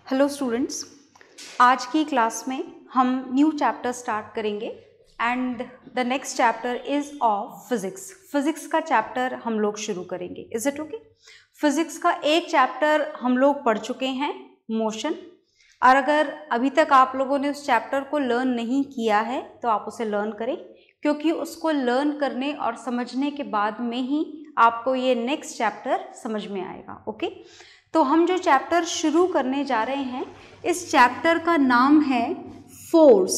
Hello students, आज की class में हम न्यू चैप्टर स्टार्ट करेंगे and the next chapter is of physics. Physics का चैप्टर हम लोग शुरू करेंगे। Is it okay? फिज़िक्स का एक चैप्टर हम लोग पढ़ चुके हैं, मोशन। और अगर अभी तक आप लोगों ने उस चैप्टर को लर्न नहीं किया है तो आप उसे लर्न करें, क्योंकि उसको लर्न करने और समझने के बाद में ही आपको ये नेक्स्ट चैप्टर समझ में आएगा। ओके, तो हम जो चैप्टर शुरू करने जा रहे हैं, इस चैप्टर का नाम है फोर्स।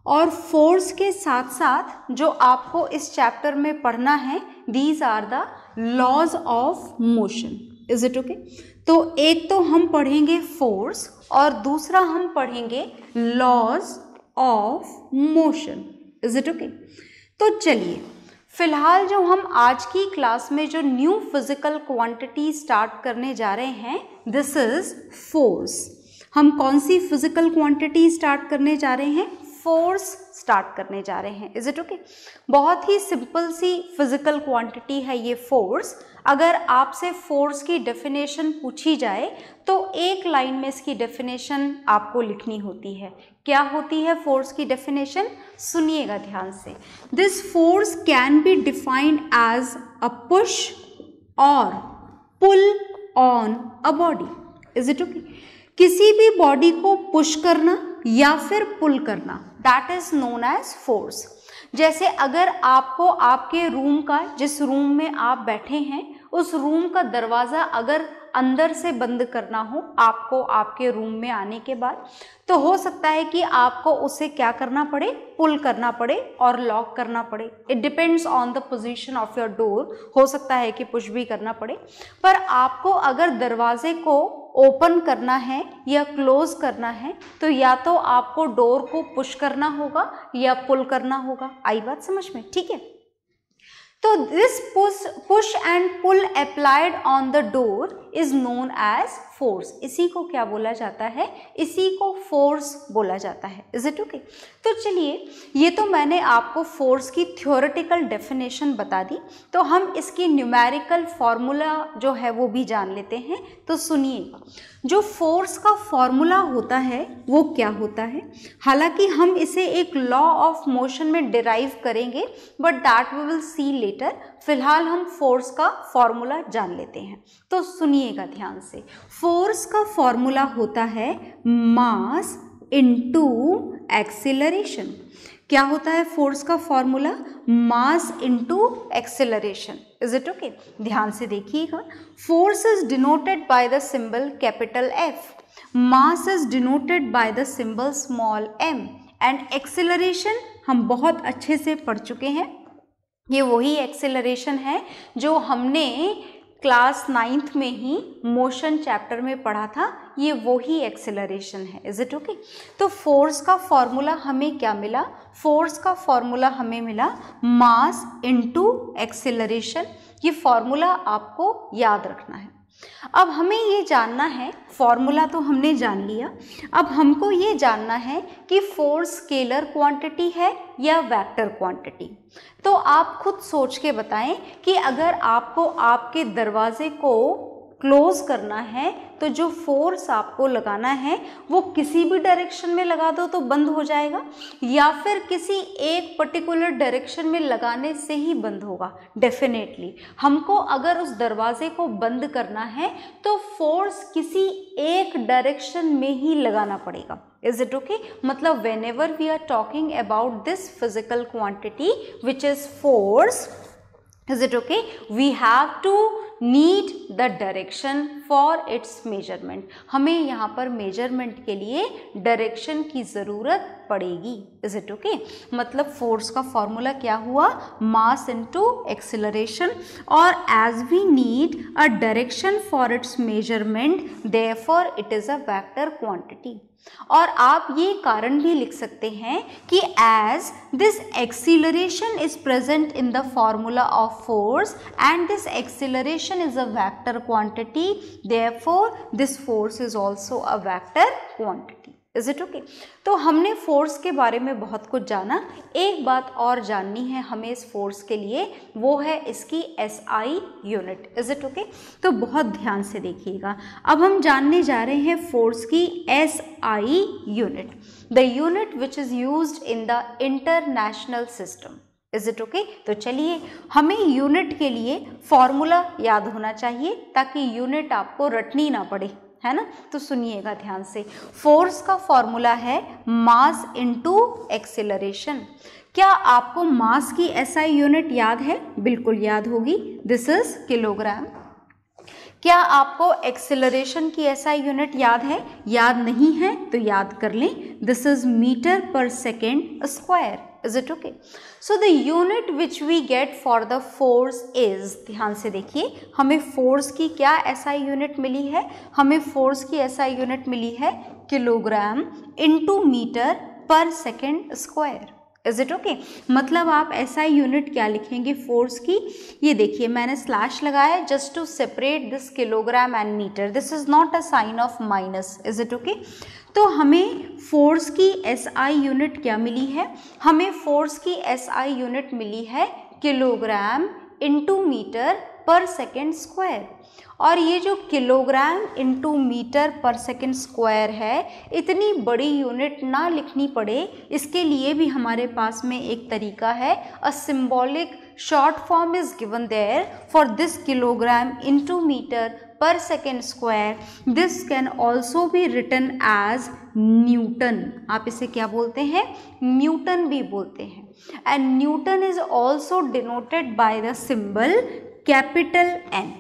और फोर्स के साथ साथ जो आपको इस चैप्टर में पढ़ना है, these are the laws of motion. Is it okay? तो एक तो हम पढ़ेंगे फोर्स और दूसरा हम पढ़ेंगे laws of motion. Is it okay? तो चलिए, फिलहाल जो हम आज की क्लास में जो न्यू फिजिकल क्वांटिटी स्टार्ट करने जा रहे हैं, दिस इज फोर्स। हम कौन सी फिजिकल क्वांटिटी स्टार्ट करने जा रहे हैं? फोर्स स्टार्ट करने जा रहे हैं। Is it okay? बहुत ही सिंपल सी फिजिकल क्वांटिटी है ये फोर्स। अगर आपसे फोर्स की डेफिनेशन पूछी जाए तो एक लाइन में इसकी डेफिनेशन आपको लिखनी होती है। क्या होती है फोर्स की डेफिनेशन? सुनिएगा ध्यान से। This force can be defined as a push और pull on a body. Is it okay? किसी भी बॉडी को पुश करना या फिर पुल करना, that is known as force. जैसे अगर आपको आपके रूम का, जिस रूम में आप बैठे हैं, उस रूम का दरवाज़ा अगर अंदर से बंद करना हो आपको आपके रूम में आने के बाद, तो हो सकता है कि आपको उसे क्या करना पड़े? पुल करना पड़े और लॉक करना पड़े। It depends on the position of your door. हो सकता है कि पुश भी करना पड़े। पर आपको अगर दरवाजे को ओपन करना है या क्लोज करना है तो या तो आपको डोर को पुश करना होगा या पुल करना होगा। आई बात समझ में? ठीक है। तो this push and pull applied on the door is known as force. इसी को क्या बोला जाता है? इसी को फोर्स बोला जाता है। Is it okay? तो चलिए, ये तो मैंने आपको फोर्स की थ्योरेटिकल डेफिनेशन बता दी, तो हम इसकी न्यूमेरिकल फॉर्मूला जो है वो भी जान लेते हैं। तो सुनिए, जो फोर्स का फॉर्मूला होता है वो क्या होता है? हालांकि हम इसे एक लॉ ऑफ मोशन में डिराइव करेंगे, but that we will see later. फिलहाल हम फोर्स का फॉर्मूला जान लेते हैं। तो सुनिएगा ध्यान से। फोर्स का फॉर्मूला होता है मास इनटू एक्सीलरेशन। क्या होता है फोर्स का formula? Mass into acceleration. Is it okay? ध्यान से देखिएगा। Force is denoted by the symbol capital F, mass is denoted by the symbol small m, and acceleration हम बहुत अच्छे से पढ़ चुके हैं। ये वही एक्सीलरेशन है जो हमने क्लास 9th में ही मोशन चैप्टर में पढ़ा था। ये वही एक्सेलरेशन है। Is it okay? तो फोर्स का फॉर्मूला हमें क्या मिला? फोर्स का फॉर्मूला हमें मिला मास इनटू एक्सेलरेशन। ये फॉर्मूला आपको याद रखना है। अब हमें ये जानना है, फॉर्मूला तो हमने जान लिया, अब हमको ये जानना है कि फोर्स स्केलर क्वांटिटी है या वेक्टर क्वांटिटी। तो आप खुद सोच के बताएं कि अगर आपको आपके दरवाजे को क्लोज करना है तो जो फोर्स आपको लगाना है वो किसी भी डायरेक्शन में लगा दो तो बंद हो जाएगा, या फिर किसी एक पर्टिकुलर डायरेक्शन में लगाने से ही बंद होगा? डेफिनेटली हमको अगर उस दरवाजे को बंद करना है तो फोर्स किसी एक डायरेक्शन में ही लगाना पड़ेगा। Is it okay? मतलब whenever we are talking about this physical quantity which is force, is it okay, we have to need the direction for its measurement। हमें यहाँ पर मेजरमेंट के लिए डायरेक्शन की ज़रूरत पड़ेगी। Is it okay? मतलब फोर्स का फॉर्मूला क्या हुआ? मास इनटू एक्सीलरेशन, और as we need a direction for its measurement, therefore it is a vector quantity. और आप ये कारण भी लिख सकते हैं कि as this acceleration is present in the formula of force and this acceleration is a vector quantity, therefore this force is also a vector quantity. Is it okay? तो हमने फोर्स के बारे में बहुत कुछ जाना, एक बात और जाननी है हमें इस फोर्स के लिए, वो है इसकी SI unit. Is it okay? तो बहुत ध्यान से देखिएगा, अब हम जानने जा रहे हैं फोर्स की SI unit, the unit which is used in the international system. Is it okay? तो चलिए, हमें यूनिट के लिए फॉर्मूला याद होना चाहिए ताकि यूनिट आपको रटनी ना पड़े, है ना? तो सुनिएगा ध्यान से, फोर्स का फॉर्मूला है मास इनटू एक्सेलरेशन। क्या आपको मास की एसआई यूनिट याद है? बिल्कुल याद होगी, दिस इज किलोग्राम। क्या आपको एक्सेलरेशन की एसआई यूनिट याद है? याद नहीं है तो याद कर लें, this is metre per second square. Is it okay? So the unit which we get for the force is, ध्यान से देखिए, हमें फोर्स की क्या SI यूनिट मिली है? हमें फोर्स की SI यूनिट मिली है kilogram into metre per second square. Is it okay? मतलब आप SI यूनिट क्या लिखेंगे फोर्स की? ये देखिए मैंने स्लैश लगाया just to separate this kilogram and metre, this is not a sign of minus. Is it okay? तो हमें फोर्स की SI यूनिट क्या मिली है? हमें फोर्स की SI यूनिट मिली है kilogram into metre per second square. और ये जो kilogram into metre per second square है, इतनी बड़ी यूनिट ना लिखनी पड़े, इसके लिए भी हमारे पास में एक तरीका है, a symbolic short form is given there for this kilogram into metre per second square. This can also be written as Newton. आप इसे क्या बोलते हैं? न्यूटन भी बोलते हैं। And Newton is also denoted by the symbol capital N.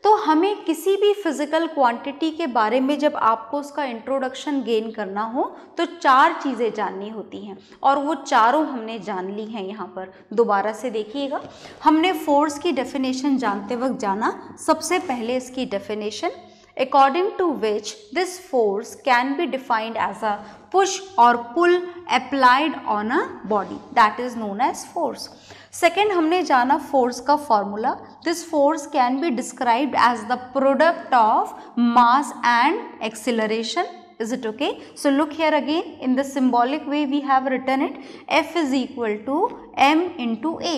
तो हमें किसी भी फिजिकल क्वांटिटी के बारे में जब आपको उसका इंट्रोडक्शन गेन करना हो तो चार चीज़ें जाननी होती हैं, और वो चारों हमने जान ली हैं यहाँ पर। दोबारा से देखिएगा, हमने फोर्स की डेफिनेशन जानते वक्त जाना सबसे पहले इसकी definition, according to which this force can be defined as a push or pull applied on a body, that is known as force. Second, हमने जाना फोर्स का formula, this force can be described as the product of mass and acceleration. Is it okay? So look here again, in the symbolic way we have written it, F is equal to m into a.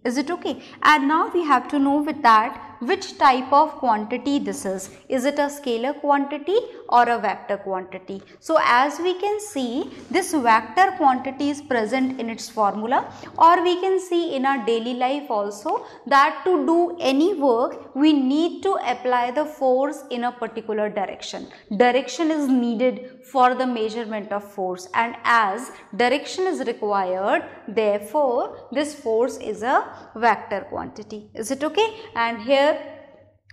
Is it okay? And now we have to know with that which type of quantity this is. Is it a scalar quantity or a vector quantity? So as we can see, this vector quantity is present in its formula, or we can see in our daily life also that to do any work we need to apply the force in a particular direction. Direction is needed for the measurement of force, and as direction is required, therefore this force is a vector quantity. Is it okay? And here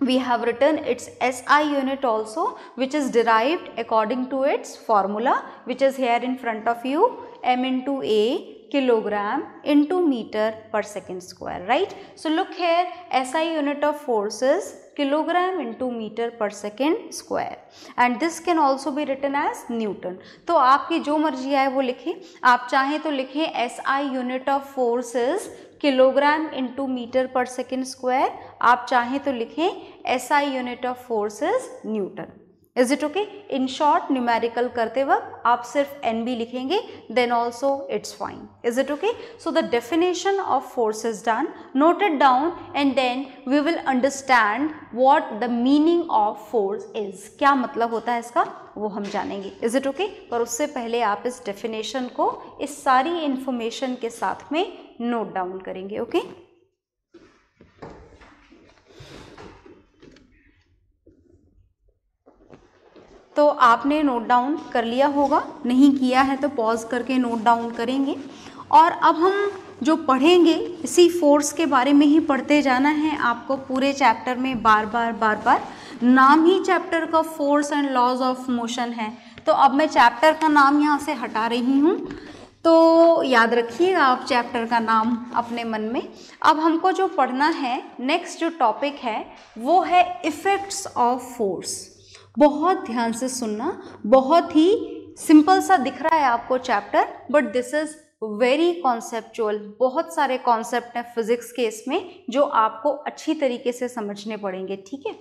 we have written its SI unit also, which is derived according to its formula, which is here in front of you, m into a kilogram into meter per second square, right? So look here, SI unit of force is kilogram into meter per second square, and this can also be written as Newton. तो आपकी जो मर्जी आए वो लिखें, आप चाहें तो लिखें SI unit of force is kilogram into metre per second square, आप चाहें तो लिखें SI unit of force is newton. Is it okay? In short numerical करते वक्त आप सिर्फ एन भी लिखेंगे, then also it's fine. Is it okay? So the definition of force is done, note it down, and then we will understand what the meaning of force is. क्या मतलब होता है इसका वो हम जानेंगे। Is it okay? पर उससे पहले आप इस डेफिनेशन को इस सारी इंफॉर्मेशन के साथ में नोट डाउन करेंगे। ओके? तो आपने नोट डाउन कर लिया होगा, नहीं किया है तो पॉज करके नोट डाउन करेंगे। और अब हम जो पढ़ेंगे इसी फोर्स के बारे में ही पढ़ते जाना है आपको पूरे चैप्टर में, बार बार। नाम ही चैप्टर का force and laws of motion है, तो अब मैं चैप्टर का नाम यहाँ से हटा रही हूँ, तो याद रखिएगा आप चैप्टर का नाम अपने मन में। अब हमको जो पढ़ना है, नेक्स्ट जो टॉपिक है वो है इफेक्ट्स ऑफ फोर्स। बहुत ध्यान से सुनना, बहुत ही सिंपल सा दिख रहा है आपको chapter, but this is very conceptual. बहुत सारे कॉन्सेप्ट हैं फिजिक्स के इसमें जो आपको अच्छी तरीके से समझने पड़ेंगे। ठीक है,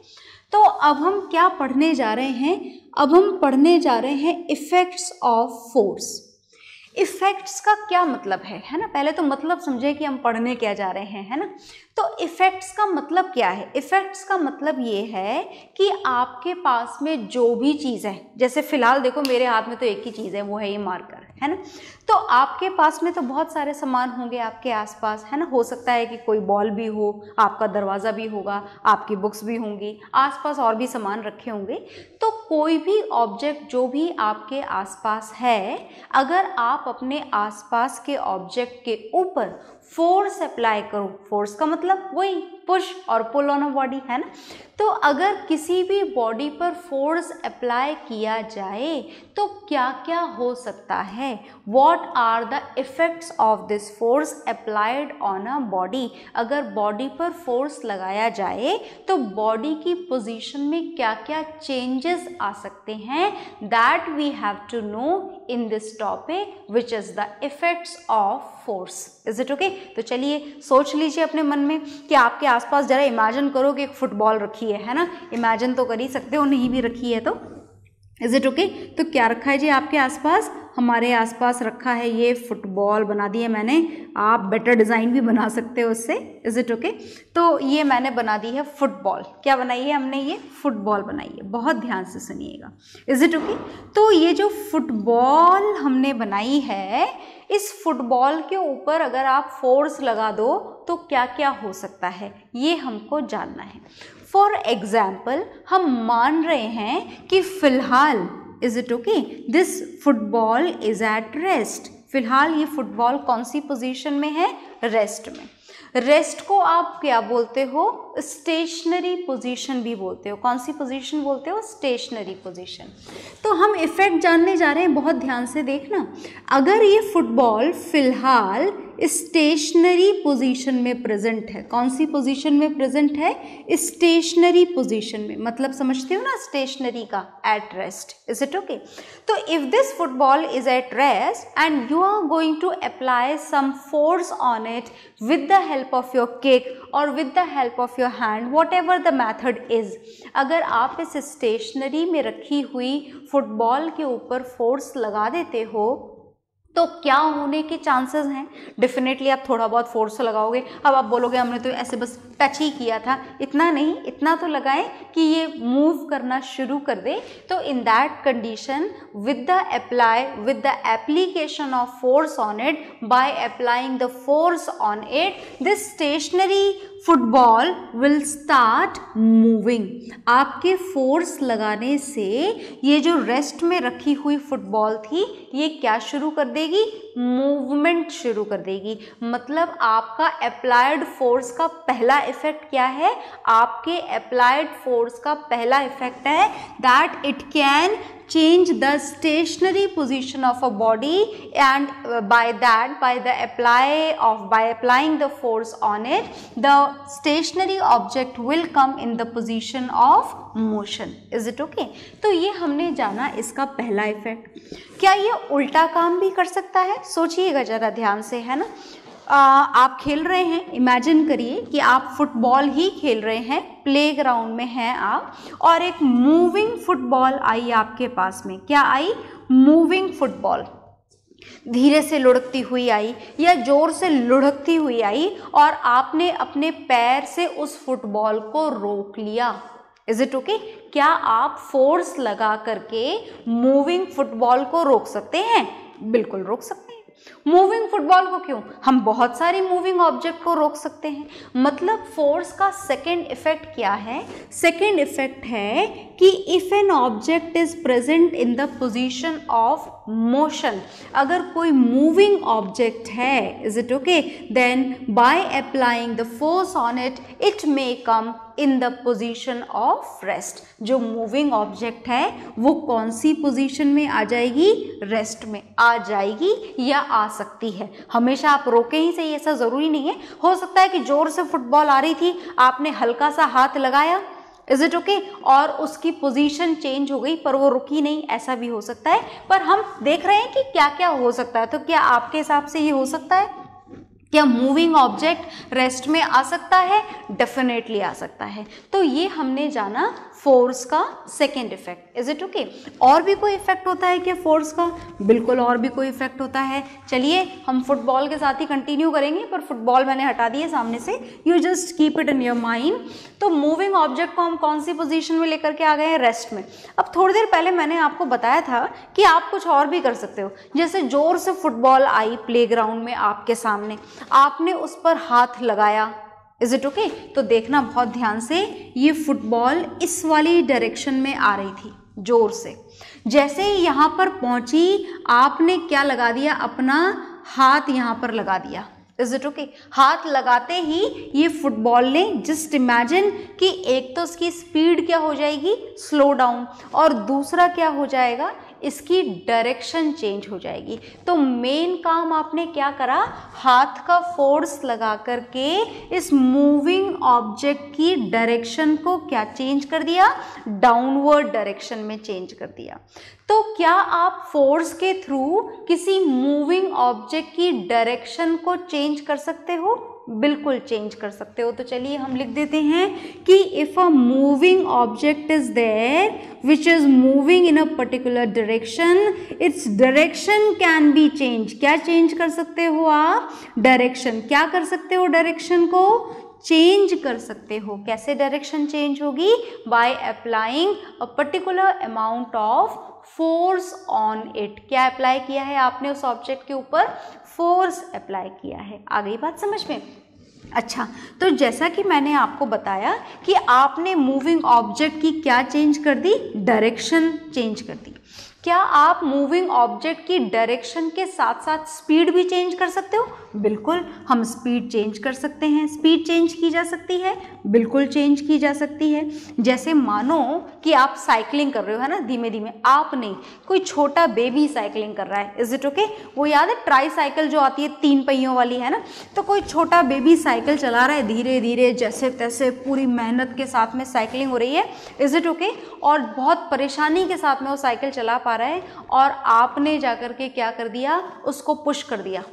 तो अब हम क्या पढ़ने जा रहे हैं? अब हम पढ़ने जा रहे हैं इफेक्ट्स ऑफ फोर्स। इफेक्ट्स का क्या मतलब है ना? पहले तो मतलब समझे कि हम पढ़ने क्या जा रहे हैं, है ना? तो इफेक्ट्स का मतलब क्या है? इफेक्ट्स का मतलब ये है कि आपके पास में जो भी चीज़ है, जैसे फिलहाल देखो मेरे हाथ में तो एक ही चीज़ है, वो है ये मार्कर, है ना? तो आपके पास में तो बहुत सारे सामान होंगे आपके आसपास, है ना? हो सकता है कि कोई बॉल भी हो, आपका दरवाज़ा भी होगा, आपकी बुक्स भी होंगी, आसपास और भी सामान रखे होंगे। तो कोई भी ऑब्जेक्ट जो भी आपके आसपास है, अगर आप अपने आसपास के ऑब्जेक्ट के ऊपर फोर्स अप्लाई करो, फोर्स का मतलब वही पुश और पुल ऑन अ बॉडी, है ना? तो अगर किसी भी बॉडी पर फोर्स अप्लाई किया जाए तो क्या क्या हो सकता है? What are the effects of this force applied on a body? अगर बॉडी पर फोर्स लगाया जाए तो बॉडी की पोजीशन में क्या क्या चेंजेस आ सकते हैं? That we have to know in this topic which is the effects of force. Is it okay? तो चलिए सोच लीजिए अपने मन में कि आपके आसपास जरा इमेजिन करो कि एक फुटबॉल रखी है ना? इमेजिन तो कर ही सकते हो, नहीं भी रखी है तो। Is it okay? तो क्या रखा है जी आपके आसपास? हमारे आसपास रखा है ये फुटबॉल, बना दी है मैंने। आप बेटर डिज़ाइन भी बना सकते हो उससे। Is it okay? तो ये मैंने बना दी है फुटबॉल। क्या बनाई है हमने? ये फुटबॉल बनाई है। बहुत ध्यान से सुनिएगा। Is it okay? तो ये जो फुटबॉल हमने बनाई है, इस फुटबॉल के ऊपर अगर आप फोर्स लगा दो तो क्या क्या हो सकता है, ये हमको जानना है। फॉर एग्जाम्पल हम मान रहे हैं कि फिलहाल, is it okay, this football is at rest. फिलहाल ये फुटबॉल कौन सी पोजीशन में है? रेस्ट में। रेस्ट को आप क्या बोलते हो? स्टेशनरी पोजीशन भी बोलते हो। कौन सी पोजीशन बोलते हो? Stationary position. तो हम इफेक्ट जानने जा रहे हैं, बहुत ध्यान से देखना। अगर ये फुटबॉल फिलहाल स्टेशनरी पोजीशन में प्रेजेंट है, कौन सी पोजीशन में प्रेजेंट है? स्टेशनरी पोजीशन में। मतलब समझते हो ना स्टेशनरी का? At rest. Is it okay? तो if this football is at rest and you are going to apply some force on it with the help of your kick or with the help of your hand, whatever the method is, अगर आप इस stationery में रखी हुई football के ऊपर force लगा देते हो तो क्या होने के चांसेस हैं? डेफिनेटली आप थोड़ा बहुत फोर्स लगाओगे। अब आप बोलोगे हमने तो ऐसे बस टच ही किया था, इतना नहीं, इतना तो लगाएं कि ये मूव करना शुरू कर दे। तो in that condition with the application of force on it, by applying the force on it, this stationary football will start moving. आपके फोर्स लगाने से ये जो रेस्ट में रखी हुई फुटबॉल थी, ये क्या शुरू कर देगी? मूवमेंट शुरू कर देगी। मतलब आपका अप्लाइड फोर्स का पहला इफेक्ट क्या है? आपके अप्लाइड फोर्स का पहला इफेक्ट है that it can change the stationary position of a body, and by applying the force on it, the stationary object will come in the position of motion. Is it okay? तो ये हमने जाना इसका पहला effect. क्या ये उल्टा काम भी कर सकता है? सोचिएगा जरा ध्यान से, है ना? आप खेल रहे हैं, इमेजिन करिए कि आप फुटबॉल ही खेल रहे हैं, प्लेग्राउंड में हैं आप, और एक मूविंग फुटबॉल आई आपके पास में। क्या आई? Moving football. धीरे से लुढ़कती हुई आई या जोर से लुढ़कती हुई आई और आपने अपने पैर से उस फुटबॉल को रोक लिया। Is it okay? क्या आप फोर्स लगा करके मूविंग फुटबॉल को रोक सकते हैं? बिल्कुल रोक सकते हैं। मूविंग फुटबॉल को क्यों? हम बहुत सारी मूविंग ऑब्जेक्ट को रोक सकते हैं। मतलब फोर्स का सेकेंड इफेक्ट क्या है? सेकेंड इफेक्ट है कि if an object is present in the position of motion, अगर कोई मूविंग ऑब्जेक्ट है, is it okay, then by applying the force on it, it may come in the position of rest. जो moving object है वो कौन सी position में आ जाएगी? रेस्ट में आ जाएगी या आ सकती है। हमेशा आप रोके ही सही, ऐसा जरूरी नहीं है। हो सकता है कि जोर से फुटबॉल आ रही थी, आपने हल्का सा हाथ लगाया, इज इट ओके, और उसकी पोजीशन चेंज हो गई पर वो रुकी नहीं, ऐसा भी हो सकता है। पर हम देख रहे हैं कि क्या क्या हो सकता है। तो क्या आपके हिसाब से ये हो सकता है? क्या मूविंग ऑब्जेक्ट रेस्ट में आ सकता है? डेफिनेटली आ सकता है। तो ये हमने जाना फोर्स का second effect. Is it okay? और भी कोई इफेक्ट होता है क्या फोर्स का? बिल्कुल और भी कोई इफेक्ट होता है। चलिए हम फुटबॉल के साथ ही कंटिन्यू करेंगे, पर फुटबॉल मैंने हटा दिए सामने से, you just keep it in your mind. तो मूविंग ऑब्जेक्ट को हम कौन सी पोजीशन में लेकर के आ गए हैं? रेस्ट में। अब थोड़ी देर पहले मैंने आपको बताया था कि आप कुछ और भी कर सकते हो, जैसे जोर से फुटबॉल आई प्लेग्राउंड में आपके सामने, आपने उस पर हाथ लगाया। Is it okay? तो देखना बहुत ध्यान से, ये फुटबॉल इस वाली डायरेक्शन में आ रही थी जोर से। जैसे ही यहाँ पर पहुंची, आपने क्या लगा दिया? अपना हाथ यहाँ पर लगा दिया। Is it okay? हाथ लगाते ही ये फुटबॉल ने, जस्ट इमेजिन कि एक तो इसकी स्पीड क्या हो जाएगी? स्लो डाउन, और दूसरा क्या हो जाएगा? इसकी डायरेक्शन चेंज हो जाएगी। तो मेन काम आपने क्या करा? हाथ का फोर्स लगा करके इस मूविंग ऑब्जेक्ट की डायरेक्शन को क्या चेंज कर दिया? डाउनवर्ड डायरेक्शन में चेंज कर दिया। तो क्या आप फोर्स के थ्रू किसी मूविंग ऑब्जेक्ट की डायरेक्शन को चेंज कर सकते हो? बिल्कुल चेंज कर सकते हो। तो चलिए हम लिख देते हैं कि if a moving object is there which is moving in a particular direction, its direction can be change. क्या चेंज कर सकते हो आप? डायरेक्शन। क्या कर सकते हो? डायरेक्शन को चेंज कर सकते हो। कैसे डायरेक्शन चेंज होगी? By applying a particular amount of force on it. क्या अप्लाई किया है आपने उस ऑब्जेक्ट के ऊपर? फोर्स अप्लाई किया है। आ गई बात समझ में? अच्छा, तो जैसा कि मैंने आपको बताया कि आपने मूविंग ऑब्जेक्ट की क्या चेंज कर दी? डायरेक्शन चेंज कर दी। क्या आप मूविंग ऑब्जेक्ट की डायरेक्शन के साथ साथ स्पीड भी चेंज कर सकते हो? बिल्कुल, हम स्पीड चेंज कर सकते हैं। स्पीड चेंज की जा सकती है? बिल्कुल चेंज की जा सकती है। जैसे मानो कि आप साइकिलिंग कर रहे हो, है ना, धीमे धीमे, आप नहीं, कोई छोटा बेबी साइकिलिंग कर रहा है। Is it okay? वो याद है ट्राई साइकिल जो आती है 3 पहियों वाली, है ना? तो कोई छोटा बेबी साइकिल चला रहा है धीरे धीरे, जैसे तैसे, पूरी मेहनत के साथ में साइकिलिंग हो रही है। Is it okay? और बहुत परेशानी के साथ में वो साइकिल चला पा रहा है, और आपने जाकर के क्या कर दिया? उसको पुश कर दिया,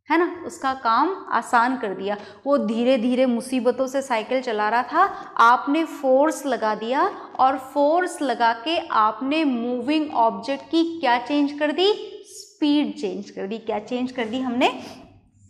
है ना, उसका काम आसान कर दिया। वो धीरे धीरे मुसीबतों से साइकिल चला रहा था, आपने फोर्स लगा दिया, और फोर्स लगा के आपने मूविंग ऑब्जेक्ट की क्या चेंज कर दी? स्पीड चेंज कर दी। क्या चेंज कर दी हमने?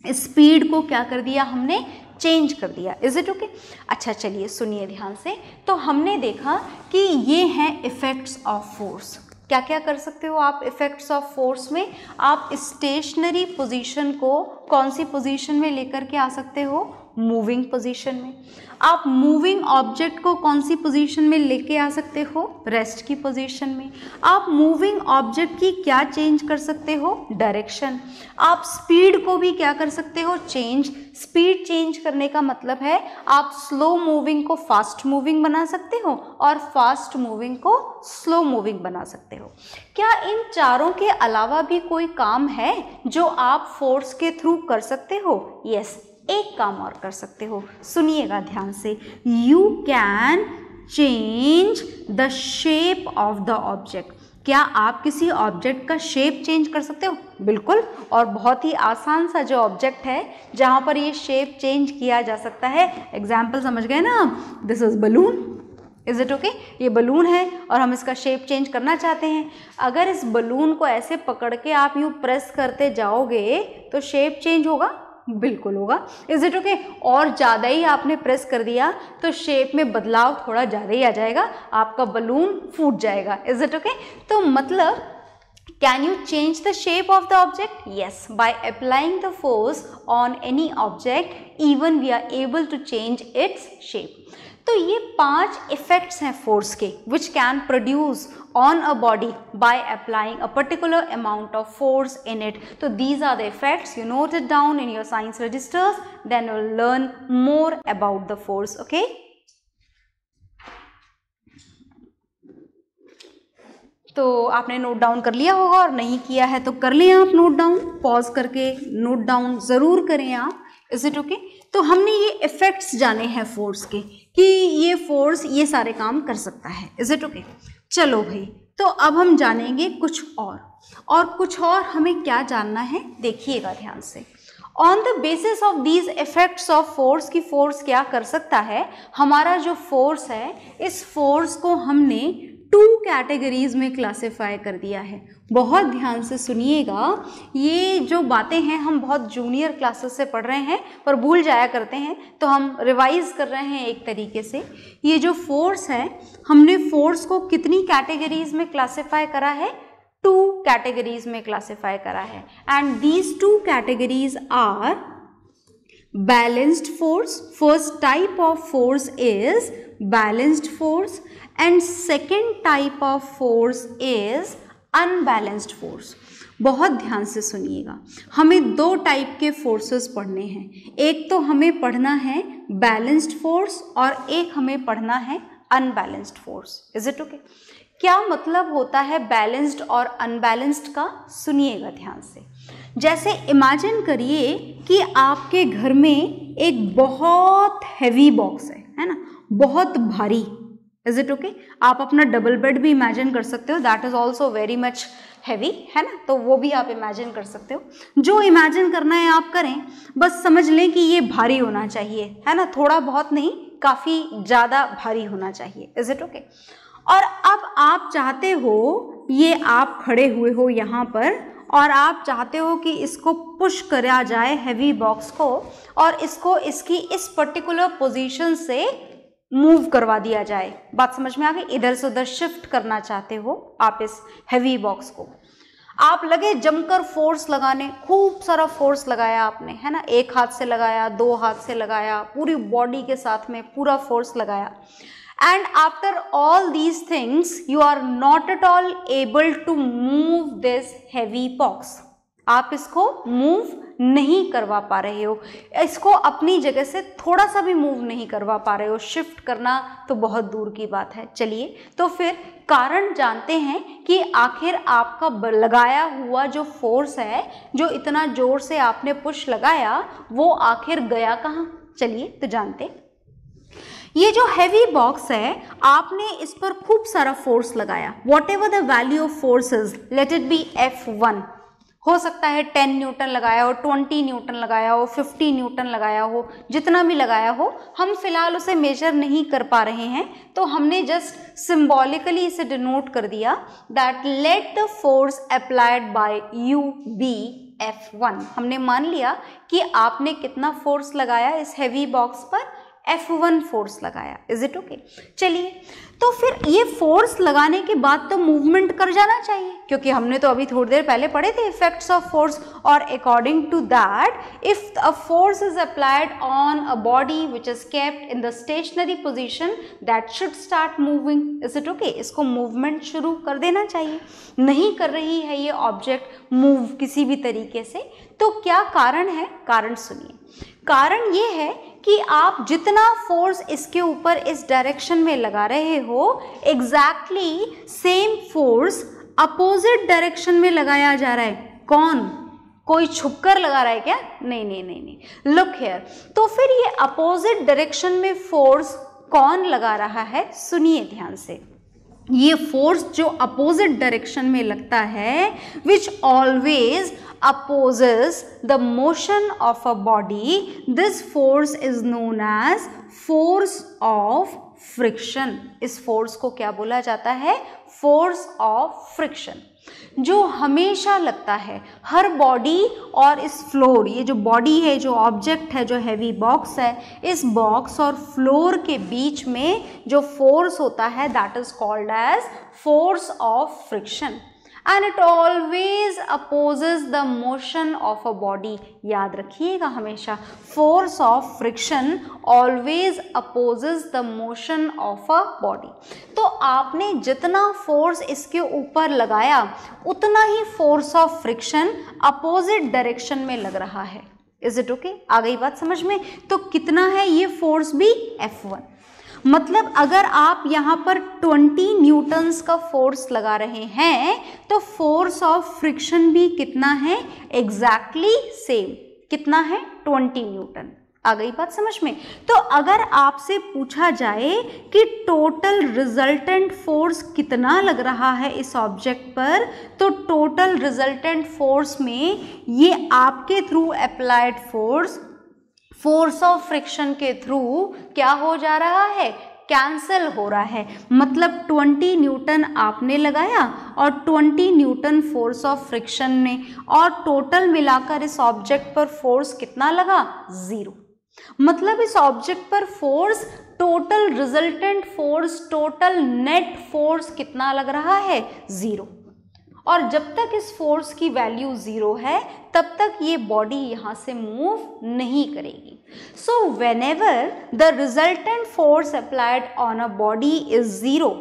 स्पीड को क्या कर दिया हमने? चेंज कर दिया। Is it okay? अच्छा चलिए सुनिए ध्यान से। तो हमने देखा कि ये हैं इफेक्ट्स ऑफ फोर्स। क्या क्या कर सकते हो आप इफेक्ट्स ऑफ फोर्स में? आप स्टेशनरी पोजीशन को कौन सी पोजीशन में लेकर के आ सकते हो? मूविंग पोजीशन में। आप मूविंग ऑब्जेक्ट को कौन सी पोजीशन में लेके आ सकते हो? रेस्ट की पोजीशन में। आप मूविंग ऑब्जेक्ट की क्या चेंज कर सकते हो? डायरेक्शन। आप स्पीड को भी क्या कर सकते हो? चेंज। स्पीड चेंज करने का मतलब है आप स्लो मूविंग को फास्ट मूविंग बना सकते हो, और फास्ट मूविंग को स्लो मूविंग बना सकते हो। क्या इन चारों के अलावा भी कोई काम है जो आप फोर्स के थ्रू कर सकते हो? यस, एक काम और कर सकते हो, सुनिएगा ध्यान से। You can change the shape of the object. क्या आप किसी ऑब्जेक्ट का शेप चेंज कर सकते हो? बिल्कुल, और बहुत ही आसान सा जो ऑब्जेक्ट है जहाँ पर ये शेप चेंज किया जा सकता है। एग्जाम्पल समझ गए ना आप? This is balloon. Is it okay? ये बलून है और हम इसका शेप चेंज करना चाहते हैं। अगर इस बलून को ऐसे पकड़ के आप यूँ प्रेस करते जाओगे तो शेप चेंज होगा? बिल्कुल होगा। Is it okay? और ज़्यादा ही आपने प्रेस कर दिया तो शेप में बदलाव थोड़ा ज़्यादा ही आ जाएगा, आपका बलून फूट जाएगा। Is it okay? तो मतलब can you change the shape of the object? Yes, by applying the force on any object even we are able to change its shape. तो ये 5 इफेक्ट्स हैं फोर्स के which can produce on a body by applying a particular amount of force in it. So these are the effects. You note it down in your science registers, then you will learn more about the force. Okay? तो आपने note down कर लिया होगा, और नहीं किया है तो कर लें आप नोट डाउन, पॉज करके नोट डाउन ज़रूर करें आप। Is it okay? तो हमने ये इफेक्ट्स जाने हैं फोर्स के कि ये फोर्स ये सारे काम कर सकता है। Is it okay? चलो भाई, तो अब हम जानेंगे कुछ और कुछ और हमें क्या जानना है, देखिएगा ध्यान से। On the basis of these effects of force, की फोर्स क्या कर सकता है, हमारा जो फोर्स है इस फोर्स को हमने 2 कैटेगरीज में क्लासिफाई कर दिया है। बहुत ध्यान से सुनिएगा, ये जो बातें हैं हम बहुत जूनियर क्लासेस से पढ़ रहे हैं पर भूल जाया करते हैं, तो हम रिवाइज कर रहे हैं एक तरीके से। ये जो फोर्स है, हमने फोर्स को कितनी कैटेगरीज में क्लासिफाई करा है, 2 कैटेगरीज में क्लासिफाई करा है। And these 2 categories are balanced force, first type of force is balanced force and second type of force is unbalanced force. बहुत ध्यान से सुनिएगा, हमें 2 टाइप के फोर्सेस पढ़ने हैं। एक तो हमें पढ़ना है बैलेंस्ड फोर्स और एक हमें पढ़ना है unbalanced force. Is it okay? क्या मतलब होता है बैलेंस्ड और अनबैलेंस्ड का, सुनिएगा ध्यान से। जैसे इमेजिन करिए कि आपके घर में एक बहुत हैवी बॉक्स है ना, बहुत भारी। Is it okay? आप अपना डबल बेड भी इमेजिन कर सकते हो, that is also very much heavy, है ना, तो वो भी आप इमेजिन कर सकते हो। जो इमेजिन करना है आप करें, बस समझ लें कि ये भारी होना चाहिए, है ना, थोड़ा बहुत नहीं, काफ़ी ज़्यादा भारी होना चाहिए। Is it okay? और अब आप चाहते हो, ये आप खड़े हुए हो यहाँ पर और आप चाहते हो कि इसको पुश करा जाए हैवी बॉक्स को और इसको इसकी इस पर्टिकुलर पोजीशन से मूव करवा दिया जाए। बात समझ में आ गई? इधर से उधर शिफ्ट करना चाहते हो आप इस हैवी बॉक्स को। आप लगे जमकर फोर्स लगाने, खूब सारा फोर्स लगाया आपने, है ना, 1 हाथ से लगाया, 2 हाथ से लगाया, पूरी बॉडी के साथ में पूरा फोर्स लगाया। And after all these things, you are not at all able to move this heavy box. आप इसको मूव नहीं करवा पा रहे हो, इसको अपनी जगह से थोड़ा सा भी मूव नहीं करवा पा रहे हो, शिफ्ट करना तो बहुत दूर की बात है। चलिए, तो फिर कारण जानते हैं कि आखिर आपका लगाया हुआ जो फोर्स है, जो इतना जोर से आपने पुश लगाया, वो आखिर गया कहाँ? चलिए तो जानते हैं। ये जो हैवी बॉक्स है, आपने इस पर खूब सारा फोर्स लगाया, what ever the value of forces, let it be F1। हो सकता है 10 न्यूटन लगाया हो, 20 न्यूटन लगाया हो, 50 न्यूटन लगाया हो, जितना भी लगाया हो, हम फिलहाल उसे मेजर नहीं कर पा रहे हैं, तो हमने जस्ट सिंबॉलिकली इसे डिनोट कर दिया that let the force applied by you be F1। हमने मान लिया कि आपने कितना फोर्स लगाया इस हैवी बॉक्स पर, F1 फोर्स लगाया। Is it okay? चलिए, तो फिर ये फोर्स लगाने के बाद तो मूवमेंट कर जाना चाहिए, क्योंकि हमने तो अभी थोड़ी देर पहले पढ़े थे इफेक्ट्स ऑफ फोर्स, और according to that if a force is applied on a body which is kept in the stationary position, that should start moving. Is it okay? इसको मूवमेंट शुरू कर देना चाहिए। नहीं कर रही है ये ऑब्जेक्ट मूव किसी भी तरीके से, तो क्या कारण है? कारण सुनिए। कारण ये है कि आप जितना फोर्स इसके ऊपर इस डायरेक्शन में लगा रहे हो, exactly same force opposite direction में लगाया जा रहा है। कौन? कोई छुपकर लगा रहा है क्या? नहीं नहीं नहीं नहीं, लुक हियर। तो फिर ये अपोजिट डायरेक्शन में फोर्स कौन लगा रहा है? सुनिए ध्यान से। ये फोर्स जो अपोजिट डायरेक्शन में लगता है, which always opposes the motion of a body, this force is known as force of friction। इस फोर्स को क्या बोला जाता है? फोर्स ऑफ फ्रिक्शन, जो हमेशा लगता है हर बॉडी और इस फ्लोर, ये जो बॉडी है, जो ऑब्जेक्ट है, जो हैवी बॉक्स है, इस बॉक्स और फ्लोर के बीच में जो फोर्स होता है, that is called as force of friction. And it always opposes the motion of a body। याद रखिएगा हमेशा, force of friction always opposes the motion of a body। तो आपने जितना फोर्स इसके ऊपर लगाया, उतना ही force of friction opposite direction में लग रहा है। Is it okay? आ गई बात समझ में? तो कितना है ये फोर्स भी? F1। मतलब अगर आप यहाँ पर 20 न्यूटन्स का फोर्स लगा रहे हैं, तो फोर्स ऑफ फ्रिक्शन भी कितना है? Exactly same. कितना है? 20 न्यूटन। आ गई बात समझ में? तो अगर आपसे पूछा जाए कि टोटल रिजल्टेंट फोर्स कितना लग रहा है इस ऑब्जेक्ट पर, तो टोटल रिजल्टेंट फोर्स में ये आपके through applied force of friction के थ्रू क्या हो जा रहा है, कैंसिल हो रहा है। मतलब 20 न्यूटन आपने लगाया और 20 न्यूटन फोर्स ऑफ फ्रिक्शन ने, और टोटल मिलाकर इस ऑब्जेक्ट पर फोर्स कितना लगा, 0। मतलब इस ऑब्जेक्ट पर force, total resultant force, total net force कितना लग रहा है, 0। और जब तक इस फोर्स की वैल्यू 0 है तब तक ये बॉडी यहाँ से मूव नहीं करेगी। So whenever the resultant force applied on a body is 0,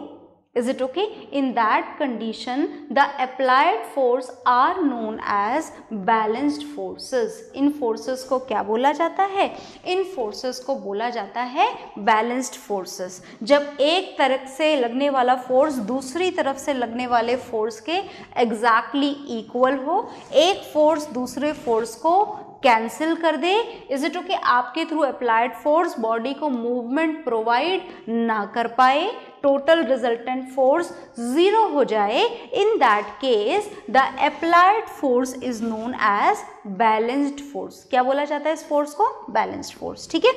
is it okay? In that condition the applied force are known as balanced forces. In forces को क्या बोला जाता है, इन forces को बोला जाता है balanced forces। जब एक तरफ से लगने वाला फोर्स दूसरी तरफ से लगने वाले फोर्स के एग्जैक्टली इक्वल हो, एक फोर्स दूसरे फोर्स को कैंसिल कर दे, इज इट ओके? आपके थ्रू अप्लाइड फोर्स बॉडी को मूवमेंट प्रोवाइड ना कर पाए, टोटल रिजल्टेंट फोर्स 0 हो जाए, in that case the applied force is known as balanced force. क्या बोला जाता है इस फोर्स को, बैलेंस्ड फोर्स। ठीक है,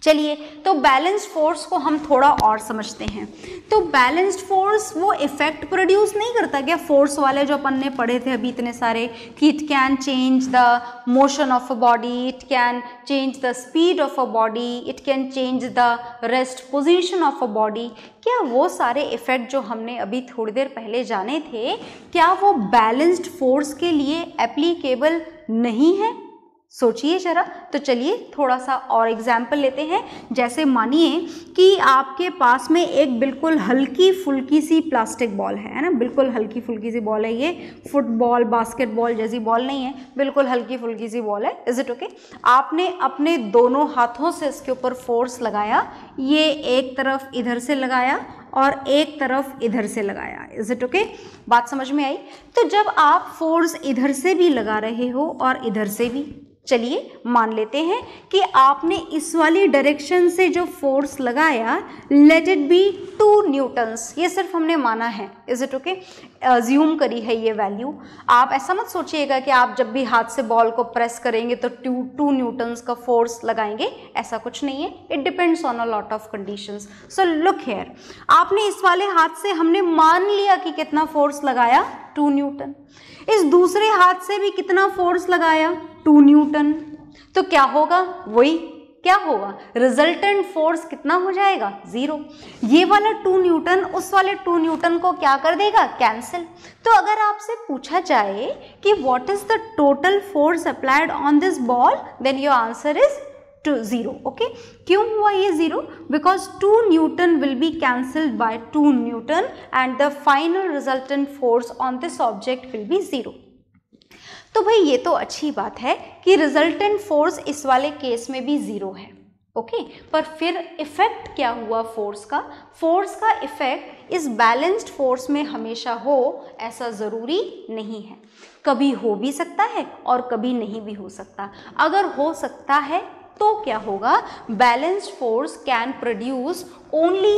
चलिए तो बैलेंस्ड फोर्स को हम थोड़ा और समझते हैं। तो बैलेंस्ड फोर्स वो इफेक्ट प्रोड्यूस नहीं करता क्या, फोर्स वाले जो अपन ने पढ़े थे अभी इतने सारे, कि it can change the motion of a body, it can change the speed of a body, it can change the rest position of a body. क्या वो सारे इफेक्ट जो हमने अभी थोड़ी देर पहले जाने थे, क्या वो बैलेंस्ड फोर्स के लिए एप्लीकेबल नहीं है? सोचिए जरा। तो चलिए थोड़ा सा और एग्जाम्पल लेते हैं। जैसे मानिए कि आपके पास में एक बिल्कुल हल्की फुल्की सी प्लास्टिक बॉल है ना, बिल्कुल हल्की फुल्की सी बॉल है, ये फुटबॉल बास्केटबॉल जैसी बॉल नहीं है, बिल्कुल हल्की फुल्की सी बॉल है। Is it okay? आपने अपने दोनों हाथों से इसके ऊपर फोर्स लगाया, ये एक तरफ इधर से लगाया और एक तरफ इधर से लगाया। Is it okay? बात समझ में आई? तो जब आप फोर्स इधर से भी लगा रहे हो और इधर से भी, चलिए मान लेते हैं कि आपने इस वाली डायरेक्शन से जो फोर्स लगाया, लेट इट बी 2 न्यूटन्स, ये सिर्फ हमने माना है। Is it okay? अज्यूम करी है ये वैल्यू। आप ऐसा मत सोचिएगा कि आप जब भी हाथ से बॉल को प्रेस करेंगे तो 2 न्यूटन्स का फोर्स लगाएंगे, ऐसा कुछ नहीं है। It depends on a lot of conditions. So look here, आपने इस वाले हाथ से हमने मान लिया कि कितना फोर्स लगाया, 2 न्यूटन। इस दूसरे हाथ से भी कितना फोर्स लगाया, 2 न्यूटन। तो क्या होगा, वही क्या होगा, रिजल्टेंट फोर्स कितना हो जाएगा, 0। ये वाला 2 न्यूटन उस वाले 2 न्यूटन को क्या कर देगा, कैंसिल। तो अगर आपसे पूछा जाए कि what is the total force applied on this ball, then your answer is 0। Okay, क्यों हुआ ये 0? Because 2 newton will be cancelled by 2 newton and the final resultant force on this object will be 0। तो भाई ये तो अच्छी बात है कि रिजल्टेंट फोर्स इस वाले केस में भी 0 है। ओके, पर फिर इफेक्ट क्या हुआ फोर्स का? फोर्स का इफेक्ट इस बैलेंस्ड फोर्स में हमेशा हो ऐसा ज़रूरी नहीं है, कभी हो भी सकता है और कभी नहीं भी हो सकता। अगर हो सकता है तो क्या होगा, balanced force can produce only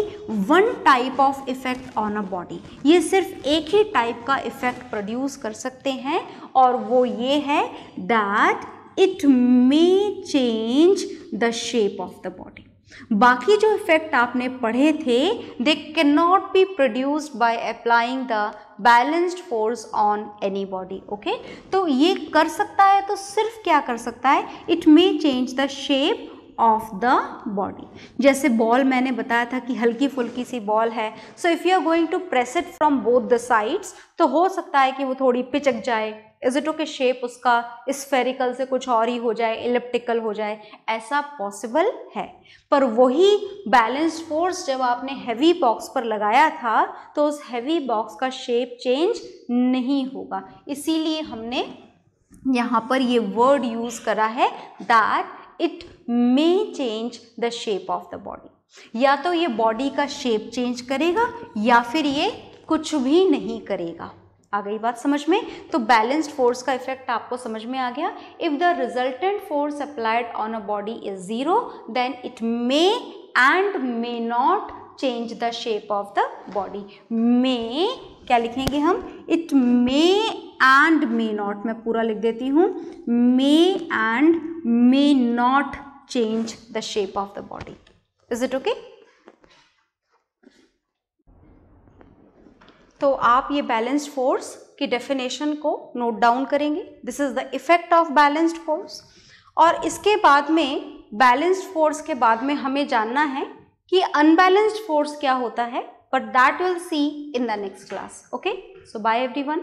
1 type of effect on a body. ये सिर्फ एक ही टाइप का इफेक्ट प्रोड्यूस कर सकते हैं और वो ये है that it may change the shape of the body. बाकी जो इफेक्ट आपने पढ़े थे, they can not be produced by applying the balanced force on any body. Okay, तो ये कर सकता है तो सिर्फ क्या कर सकता है, it may change the shape of the body. जैसे बॉल मैंने बताया था कि हल्की फुल्की सी बॉल है, so if you are going to press it from both the sides, तो हो सकता है कि वो थोड़ी पिचक जाए। Is it okay? शेप उसका स्फेरिकल से कुछ और ही हो जाए, इलिप्टिकल हो जाए, ऐसा पॉसिबल है। पर वही बैलेंस्ड फोर्स जब आपने हैवी बॉक्स पर लगाया था तो उस हैवी बॉक्स का शेप चेंज नहीं होगा। इसीलिए हमने यहाँ पर ये वर्ड यूज करा है that it may change the shape of the body. या तो ये बॉडी का शेप चेंज करेगा या फिर ये कुछ भी नहीं करेगा। आ गई बात समझ में? तो बैलेंस्ड फोर्स का इफेक्ट आपको समझ में आ गया. If the resultant force applied on a body is zero then it may and may not change the shape of the body. May क्या लिखेंगे हम? It may and may not. मैं पूरा लिख देती हूँ. May and may not change the shape of the body. Is it okay? तो आप ये बैलेंस्ड फोर्स की डेफिनेशन को नोट डाउन करेंगे. This is the effect of balanced force. और इसके बाद में बैलेंस्ड फोर्स के बाद में हमें जानना है कि अनबैलेंस्ड फोर्स क्या होता है, but that will see in the next class. Okay, so bye everyone.